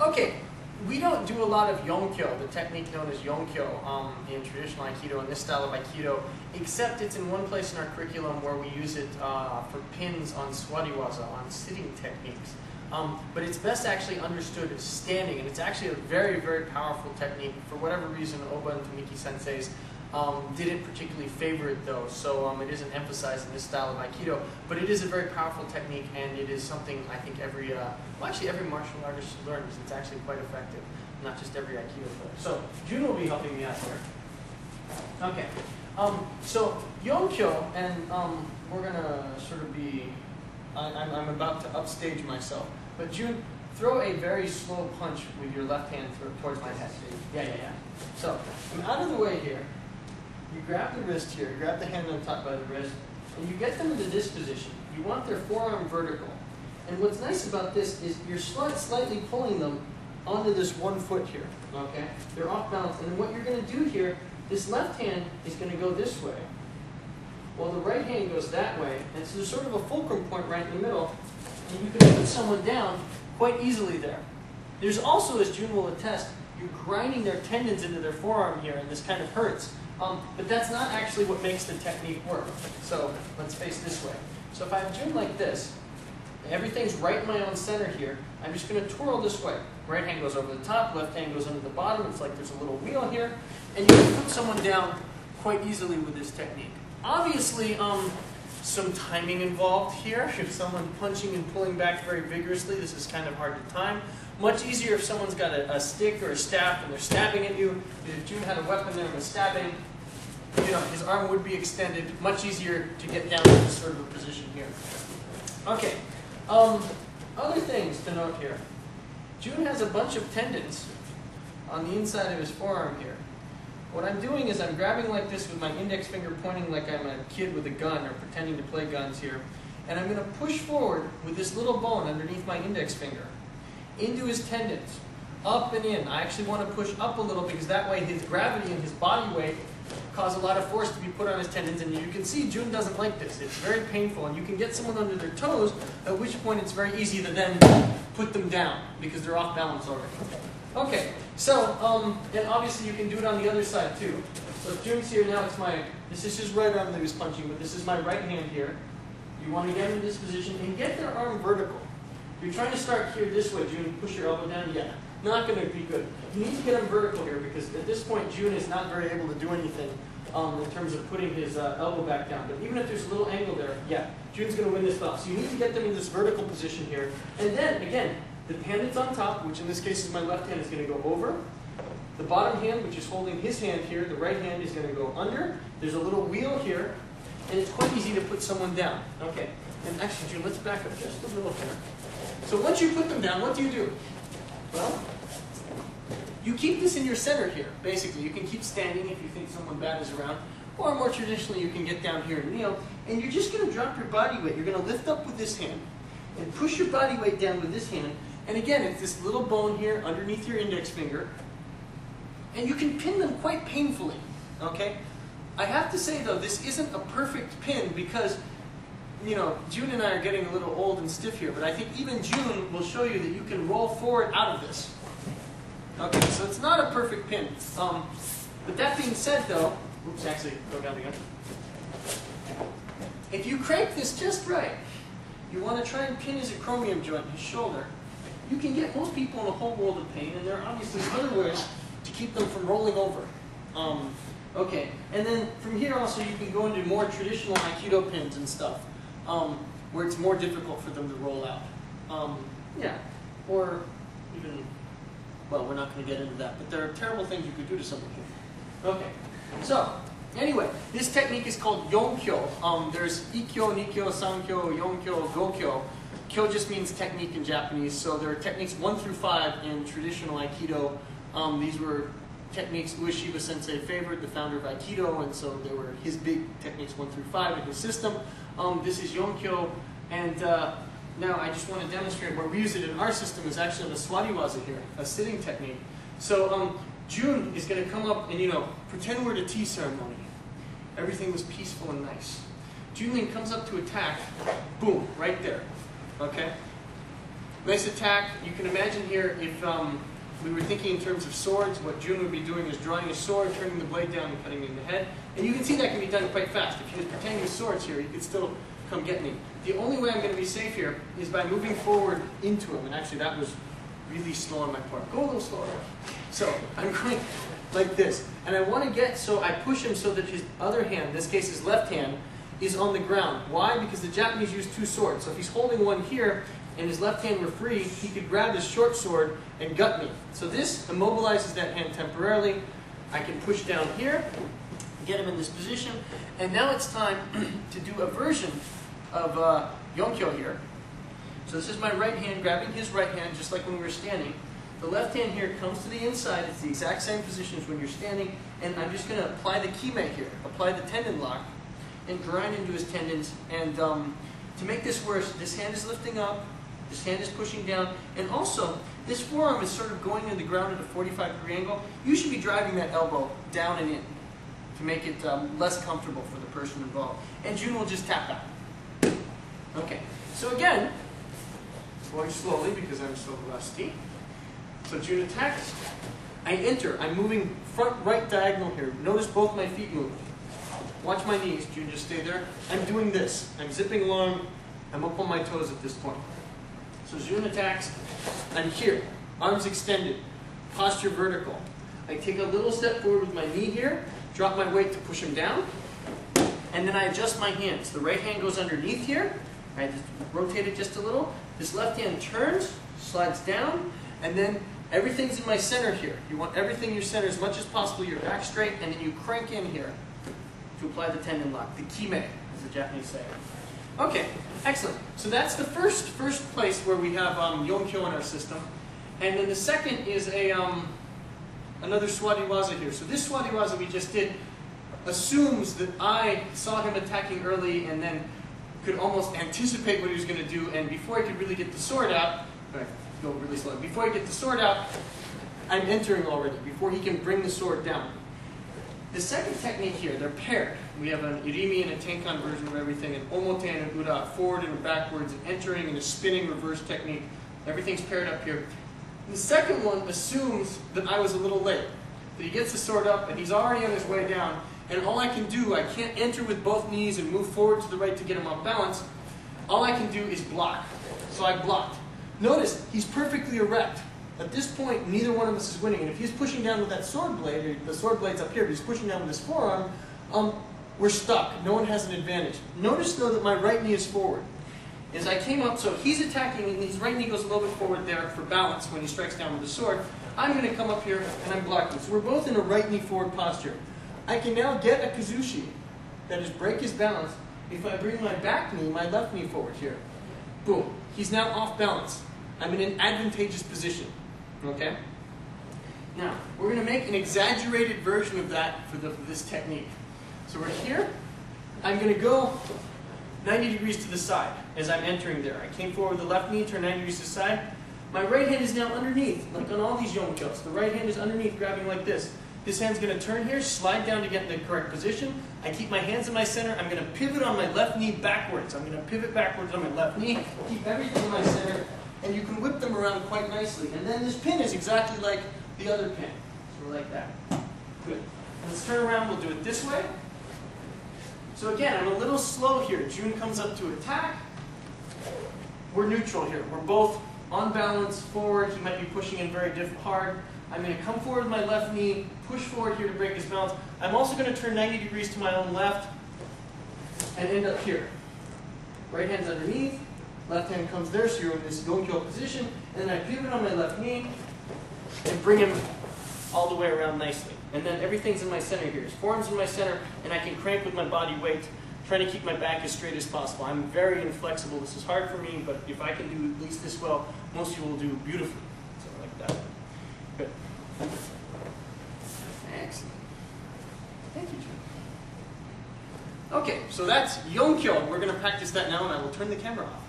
Okay, we don't do a lot of Yonkyo, the technique known as Yonkyo in traditional Aikido, in this style of Aikido, except it's in one place in our curriculum where we use it for pins on Suwariwaza, on sitting techniques. But it's best actually understood as standing, and it's actually a very, very powerful technique. For whatever reason, Oba and Tomiki senseis didn't particularly favor it though, so it isn't emphasized in this style of Aikido, but it is a very powerful technique, and it is something I think every, well actually every martial artist should learn, because it's actually quite effective, not just every Aikido player. So, Jun will be helping me out here. Okay, so Yonkyo, and we're gonna sort of be, I'm about to upstage myself, but Jun, throw a very slow punch with your left hand towards my head. Yeah. So, I'm out of the way here. You grab the wrist here, grab the hand on top by the wrist, and you get them into this position. You want their forearm vertical. And what's nice about this is you're slightly pulling them onto this one foot here, okay? They're off balance. And then what you're going to do here, this left hand is going to go this way, while the right hand goes that way. And so there's sort of a fulcrum point right in the middle, and you can put someone down quite easily there. There's also, as Jun will attest, you're grinding their tendons into their forearm here, and this kind of hurts. But that's not actually what makes the technique work. So let's face this way. So if I have Jun like this, everything's right in my own center here, I'm just going to twirl this way. Right hand goes over the top, left hand goes under the bottom. It's like there's a little wheel here. And you can put someone down quite easily with this technique. Obviously, some timing involved here. If someone's punching and pulling back very vigorously, this is kind of hard to time. Much easier if someone's got a stick or a staff and they're stabbing at you. If Jun had a weapon there and was stabbing, you know, his arm would be extended. Much easier to get down to this sort of a position here. Okay. Other things to note here. Jun has a bunch of tendons on the inside of his forearm here. What I'm doing is I'm grabbing like this with my index finger pointing like I'm a kid with a gun or pretending to play guns here. And I'm going to push forward with this little bone underneath my index finger into his tendons, up and in. I actually want to push up a little because that way his gravity and his body weight cause a lot of force to be put on his tendons. And you can see Jun doesn't like this. It's very painful. And you can get someone under their toes, at which point it's very easy to then put them down because they're off balance already. Okay, so, and obviously you can do it on the other side too. So if Jun's here now, this is his right arm that he was punching, but this is my right hand here. You want to get him in this position and get their arm vertical. You're trying to start here this way, Jun. Push your elbow down. Yeah, not going to be good. You need to get him vertical here because at this point Jun is not very able to do anything in terms of putting his elbow back down. But even if there's a little angle there, yeah, Jun's going to win this bout. So you need to get them in this vertical position here. And then, again, the hand that's on top, which in this case is my left hand, is going to go over. The bottom hand, which is holding his hand here, the right hand is going to go under. There's a little wheel here, and it's quite easy to put someone down. Okay, and actually, Jun, let's back up just a little here. So once you put them down, what do? Well, you keep this in your center here, basically. You can keep standing if you think someone bad is around, or more traditionally, you can get down here and kneel, and you're just going to drop your body weight. You're going to lift up with this hand, and push your body weight down with this hand. And again, it's this little bone here underneath your index finger, and you can pin them quite painfully, okay? I have to say, though, this isn't a perfect pin because, you know, Jun and I are getting a little old and stiff here, but I think even Jun will show you that you can roll forward out of this. Okay, so it's not a perfect pin. But that being said, though, oops, actually, go down again. If you crank this just right, you want to try and pin his acromion joint, his shoulder. You can get most people in a whole world of pain, and there are obviously other ways to keep them from rolling over. Okay, and then from here also you can go into more traditional Aikido pins and stuff, where it's more difficult for them to roll out. Yeah, or even, well, we're not going to get into that, but there are terrible things you could do to someone here. Okay, so anyway, this technique is called Yonkyo. There's Ikkyo, Nikkyo, Sankyo, Yonkyo, Gokyo. Kyo just means technique in Japanese, so there are techniques 1 through 5 in traditional Aikido. These were techniques Ueshiba Sensei favored, the founder of Aikido, and so they were his big techniques 1 through 5 in his system. This is Yonkyo, and now I just want to demonstrate where we use it in our system is actually on the Suwariwaza here, a sitting technique. So Jun is going to come up and, you know, pretend we're at a tea ceremony. Everything was peaceful and nice. Jun then comes up to attack, boom, right there. Okay? Nice attack. You can imagine here if we were thinking in terms of swords, what Jun would be doing is drawing a sword, turning the blade down and cutting in the head. And you can see that can be done quite fast. If you just pretend you're swords here, you can still come get me. The only way I'm going to be safe here is by moving forward into him. And actually that was really slow on my part. Go a little slower. So I'm going like this. And I want to get, so I push him so that his other hand, in this case his left hand, is on the ground. Why? Because the Japanese use two swords. So if he's holding one here and his left hand were free, he could grab his short sword and gut me. So this immobilizes that hand temporarily. I can push down here, get him in this position, and now it's time to do a version of Yonkyo here. So this is my right hand grabbing his right hand, just like when we were standing. The left hand here comes to the inside. It's the exact same position as when you're standing, and I'm just going to apply the kime here, apply the tendon lock, and grind into his tendons. And to make this worse, this hand is lifting up, this hand is pushing down, and also this forearm is sort of going to the ground at a 45-degree angle. You should be driving that elbow down and in to make it less comfortable for the person involved. And Jun will just tap out. Okay, so again, going slowly because I'm so rusty. So Jun attacks. I enter. I'm moving front right diagonal here. Notice both my feet move. Watch my knees. Jun, just stay there. I'm doing this. I'm zipping along. I'm up on my toes at this point. So Jun attacks. I'm here. Arms extended. Posture vertical. I take a little step forward with my knee here. Drop my weight to push him down. And then I adjust my hands. The right hand goes underneath here. I just rotate it just a little. This left hand turns, slides down, and then everything's in my center here. You want everything in your center as much as possible. Your back straight, and then you crank in here to apply the tendon lock, the kime, as the Japanese say. Okay, excellent. So that's the first place where we have Yonkyo in our system. And then the second is another Suwariwaza here. So this Suwariwaza we just did assumes that I saw him attacking early and then could almost anticipate what he was going to do, and before I could really get the sword out, go really slow. Before I get the sword out, I'm entering already, before he can bring the sword down. The second technique here, they're paired. We have an irimi and a tenkan version of everything, an omote and an ura, forward and backwards, an entering and a spinning reverse technique. Everything's paired up here. The second one assumes that I was a little late, that he gets the sword up and he's already on his way down, and all I can do, I can't enter with both knees and move forward to the right to get him off balance. All I can do is block. So I blocked. Notice, he's perfectly erect. At this point, neither one of us is winning. And if he's pushing down with that sword blade, or the sword blade's up here, but he's pushing down with his forearm, we're stuck. No one has an advantage. Notice, though, that my right knee is forward. As I came up, so he's attacking, and his right knee goes a little bit forward there for balance when he strikes down with the sword. I'm going to come up here, and I'm blocking. So we're both in a right knee forward posture. I can now get a kazushi, that is break his balance, if I bring my back knee, my left knee forward here. Boom. He's now off balance. I'm in an advantageous position. Okay? Now, we're going to make an exaggerated version of that for this technique. So we're here. I'm going to go 90 degrees to the side as I'm entering there. I came forward with the left knee, turn 90 degrees to the side. My right hand is now underneath, like on all these Yonkyos. The right hand is underneath, grabbing like this. This hand's going to turn here, slide down to get in the correct position. I keep my hands in my center. I'm going to pivot on my left knee backwards. I'm going to pivot backwards on my left knee, keep everything in my center, and you can whip them around quite nicely. And then this pin is exactly like the other pin. So we're like that. Good. Let's turn around. We'll do it this way. So again, I'm a little slow here. Jun comes up to attack. We're neutral here. We're both on balance, forward. He might be pushing in very hard. I'm going to come forward with my left knee, push forward here to break his balance. I'm also going to turn 90 degrees to my own left and end up here. Right hand's underneath, left hand comes there, so you're in this Yonkyo position, and then I pivot on my left knee and bring him all the way around nicely. And then everything's in my center here. His forearm's in my center, and I can crank with my body weight, trying to keep my back as straight as possible. I'm very inflexible. This is hard for me, but if I can do at least this well, most people will do beautifully. So like that. Good. Excellent. Thank you, Jun. Okay, so that's Yonkyo. We're going to practice that now, and I will turn the camera off.